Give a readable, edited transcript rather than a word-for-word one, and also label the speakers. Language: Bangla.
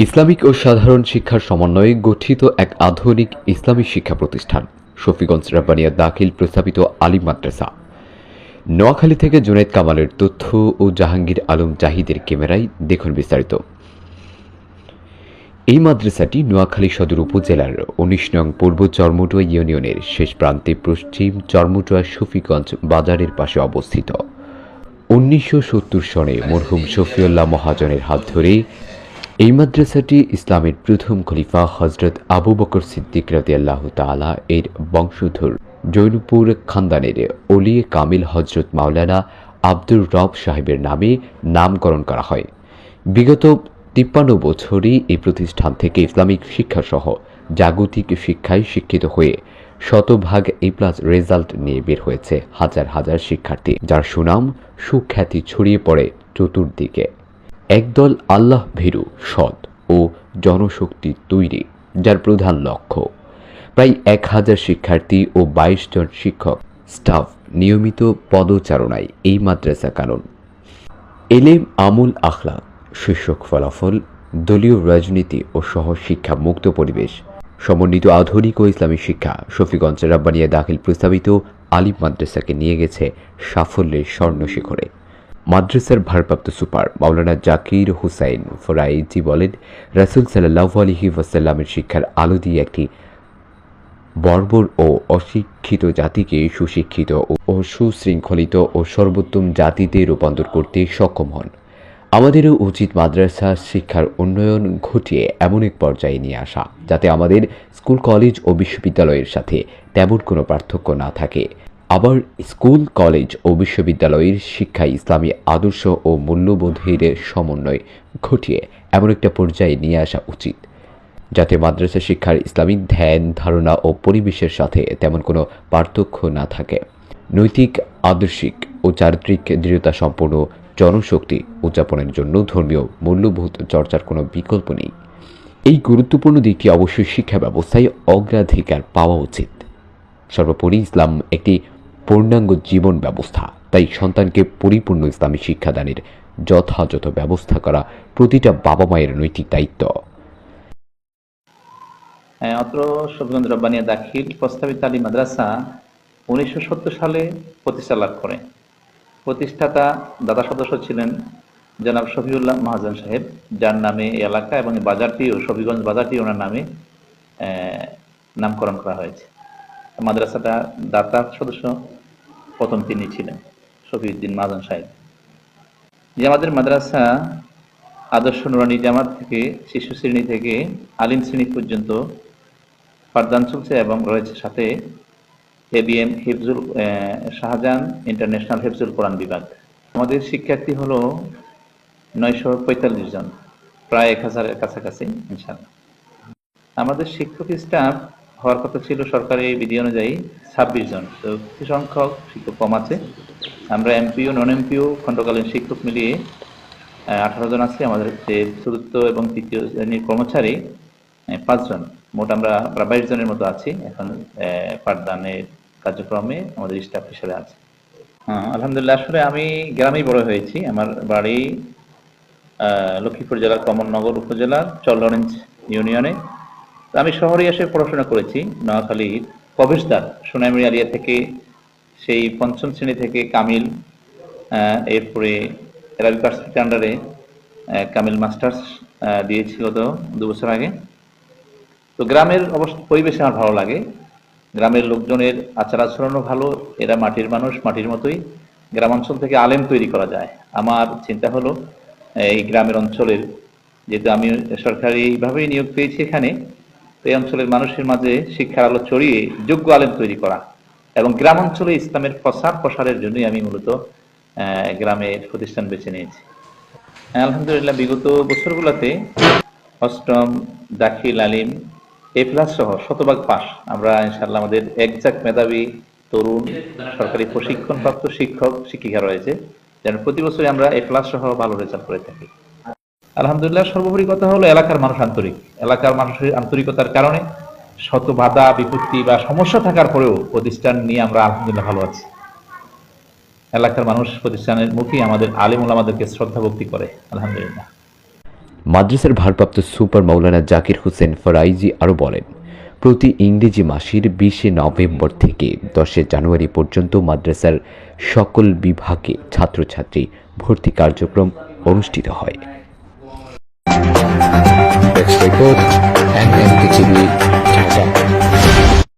Speaker 1: ইসলামিক ও সাধারণ শিক্ষার সমন্বয়ে গঠিত এক আধুনিক ইসলামী শিক্ষা প্রতিষ্ঠান শফিগঞ্জ রাব্বানিয়া দাখিল প্রস্তাবিত আলিম মাদ্রাসা। নোয়াখালী থেকে জুনাইদ কামালের তথ্য ও জাহাঙ্গীর আলম জাহিদের ক্যামেরায় দেখুন বিস্তারিত। এই মাদ্রাসাটি নোয়াখালী সদর উপজেলার ১৯ নং পূর্ব চরমুটুয়া ইউনিয়নের শেষ প্রান্তে পশ্চিম চরমুটুয়া শফিগঞ্জ বাজারের পাশে অবস্থিত। ১৯৭০ সনে মরহুম শফিউল্লাহ মহাজনের হাত ধরে এই মাদ্রাসাটি ইসলামের প্রথম খলিফা হযরত আবু বকর সিদ্দিক রাদিয়াল্লাহু তাআলা এর বংশধর জৈনপুর খানদানের ওলিয়ে কামিল হযরত মাওলানা আব্দুর রব সাহেবের নামে নামকরণ করা হয়। বিগত ৫৩ বছরে এই প্রতিষ্ঠান থেকে ইসলামিক শিক্ষাসহ জাগতিক শিক্ষায় শিক্ষিত হয়ে শতভাগ এ+ রেজাল্ট নিয়ে বের হয়েছে হাজার হাজার শিক্ষার্থী, যার সুনাম সুখ্যাতি ছড়িয়ে পড়ে চতুর্দিকে। একদল আল্লাহ ভীরু সৎ ও জনশক্তি তৈরি, যার প্রধান লক্ষ্য প্রায় ১,০০০ শিক্ষার্থী ও ২২ জন শিক্ষক স্টাফ নিয়মিত পদচারণায় এই মাদ্রাসা কানুন। এলেম আমুল আখলাক, শীর্ষক ফলাফল, দলীয় রাজনীতি ও সহজ শিক্ষা মুক্ত পরিবেশ, সমন্বিত আধুনিক ও ইসলামী শিক্ষা শফিগঞ্জ রাব্বানিয়া দাখিল প্রস্তাবিত আলিম মাদ্রাসাকে নিয়ে গেছে সাফল্যের স্বর্ণ শিখরে। মাদ্রাসার ভারপ্রাপ্ত সুপার মাওলানা জাকির হুসাইন ফরাইজি বলেন, রাসূল সাল্লাল্লাহু আলাইহি ওয়াসাল্লামের শিক্ষার আলো দিয়ে একটি বর্বর ও অশিক্ষিত জাতিকে সুশিক্ষিত ও সুশৃঙ্খলিত ও সর্বোত্তম জাতিতে রূপান্তর করতে সক্ষম হন। আমাদেরও উচিত মাদ্রাসা শিক্ষার উন্নয়ন ঘটিয়ে এমন এক পর্যায়ে নিয়ে আসা, যাতে আমাদের স্কুল কলেজ ও বিশ্ববিদ্যালয়ের সাথে তেমন কোনো পার্থক্য না থাকে। আবার স্কুল কলেজ ও বিশ্ববিদ্যালয়ের শিক্ষায় ইসলামী আদর্শ ও মূল্যবোধের সমন্বয় ঘটিয়ে এমন একটা পর্যায়ে নিয়ে আসা উচিত, যাতে মাদ্রাসা শিক্ষার ইসলামিক ধ্যান ধারণা ও পরিবেশের সাথে তেমন কোনো পার্থক্য না থাকে। নৈতিক, আদর্শিক ও চারিত্রিক দৃঢ়তা সম্পন্ন জনশক্তি উদযাপনের জন্য ধর্মীয় মূল্যবোধ চর্চার কোনো বিকল্প নেই। এই গুরুত্বপূর্ণ দিকটি অবশ্যই শিক্ষা ব্যবস্থায় অগ্রাধিকার পাওয়া উচিত। সর্বোপরি ইসলাম একটি পূর্ণাঙ্গ জীবন ব্যবস্থা, তাই সন্তানকে পরিপূর্ণ ইসলামী শিক্ষাদানের যথাযথ ব্যবস্থা করা প্রতিটা বাবা মায়ের নৈতিক দায়িত্ব।
Speaker 2: অত্র শফিগঞ্জ রাব্বানিয়া দাখিল প্রস্তাবিত আলিম মাদ্রাসা ১৯৭০ সালে প্রতিষ্ঠা লাভ করে। প্রতিষ্ঠাতা দাতা সদস্য ছিলেন জনাব শফিউল্লাহ মহাজন সাহেব, যার নামে এই এলাকা এবং বাজারটিও শফিগঞ্জ বাজারটি ওনার নামে নামকরণ করা হয়েছে। মাদ্রাসাটা দাতা সদস্য প্রথম তিনি ছিলেন শফিউদ্দিন মহাজন সাহেব। যে আমাদের মাদ্রাসা আদর্শ নুরানি জামাত থেকে শিশু শ্রেণী থেকে আলিম শ্রেণী পর্যন্ত পাঠদান চলছে এবং রয়েছে সাথে ABM হিফজুল শাহজাহান ইন্টারন্যাশনাল হিফজুল কোরআন বিভাগ। আমাদের শিক্ষার্থী হলো ৯৪৫ জন, প্রায় ১,০০০-এর কাছাকাছি ইনশাআল্লাহ। আমাদের শিক্ষক স্টাফ হওয়ার কথা ছিল সরকারি বিধি অনুযায়ী ২৬ জন, তো কিছু সংখ্যক শিক্ষক কম আছে। আমরা এমপিও নন এমপিও খণ্ডকালীন শিক্ষক মিলিয়ে ১৮ জন আছি। আমাদের যে চতুর্থ এবং তৃতীয় শ্রেণীর কর্মচারী ৫ জন, মোট আমরা প্রায় ২২ জনের মতো আছি এখন পাঠদানের কার্যক্রমে আমাদের স্টাফ হিসেবে আছে। আলহামদুলিল্লাহ, আসলে আমি গ্রামেই বড় হয়েছি। আমার বাড়ি লক্ষ্মীপুর জেলার কমলনগর উপজেলার চরলরেঞ্জ ইউনিয়নে। আমি শহরে এসে পড়াশোনা করেছি। নোয়াখালীর প্রবেশদ্বার সোনাইমুড়ি আলিয়া থেকে সেই ৫ম শ্রেণী থেকে কামিল, এরপরে অ্যারাবিক ভার্সিটির আন্ডারে কামিল মাস্টার্স দিয়েছি গত ২ বছর আগে। তো গ্রামের পরিবেশে আমার ভালো লাগে। গ্রামের লোকজনের আচার আচরণও ভালো, এরা মাটির মানুষ, মাটির মতোই। গ্রামাঞ্চল থেকে আলেম তৈরি করা যায়। আমার চিন্তা হলো এই গ্রামের অঞ্চলের, যেহেতু আমি সরকারিভাবেই নিয়োগ পেয়েছি এখানে, তো এই অঞ্চলের মানুষের মাঝে শিক্ষার আলো ছড়িয়ে যোগ্য আলেম তৈরি করা এবং গ্রামাঞ্চলে ইসলামের প্রসারের জন্যই আমি মূলত গ্রামের প্রতিষ্ঠান বেছে নিয়েছি। আলহামদুলিল্লাহ, বিগত বছরগুলোতে ৮ম দাখিল আলিম A+ সহ শতভাগ পাস। আমরা ইনশাআল্লাহ আমাদের একজাক মেধাবী তরুণ সরকারি প্রশিক্ষণপ্রাপ্ত শিক্ষক শিক্ষিকা রয়েছে, যেন প্রতি বছরই আমরা A+ সহ ভালো রেজাল্ট করে থাকি। আলহামদুলিল্লাহ, সর্বোপরি কথা হলো এলাকার মানুষ আন্তরিক। এলাকার মানুষের আন্তরিকতার কারণে শত বাধা বিপত্তি বা সমস্যা থাকার পরেও প্রতিষ্ঠান নিয়ে আমরা আলহামদুলিল্লাহ ভালো আছি। এলাকার মানুষ প্রতিষ্ঠানের মুখী আমাদের আলিম ওলামাদেরকে শ্রদ্ধা ভক্তি করে, আলহামদুলিল্লাহ।
Speaker 1: মাদ্রাসার ভারপ্রাপ্ত সুপার মাওলানা জাকির হোসেন ফরাইজি আরও বলেন, প্রতি ইংরেজি মাসের 20 নভেম্বর থেকে 10 জানুয়ারি পর্যন্ত মাদ্রাসার সকল বিভাগে ছাত্রছাত্রী ভর্তি কার্যক্রম অনুষ্ঠিত হয়।
Speaker 3: Next report, NMTV, Dhaka.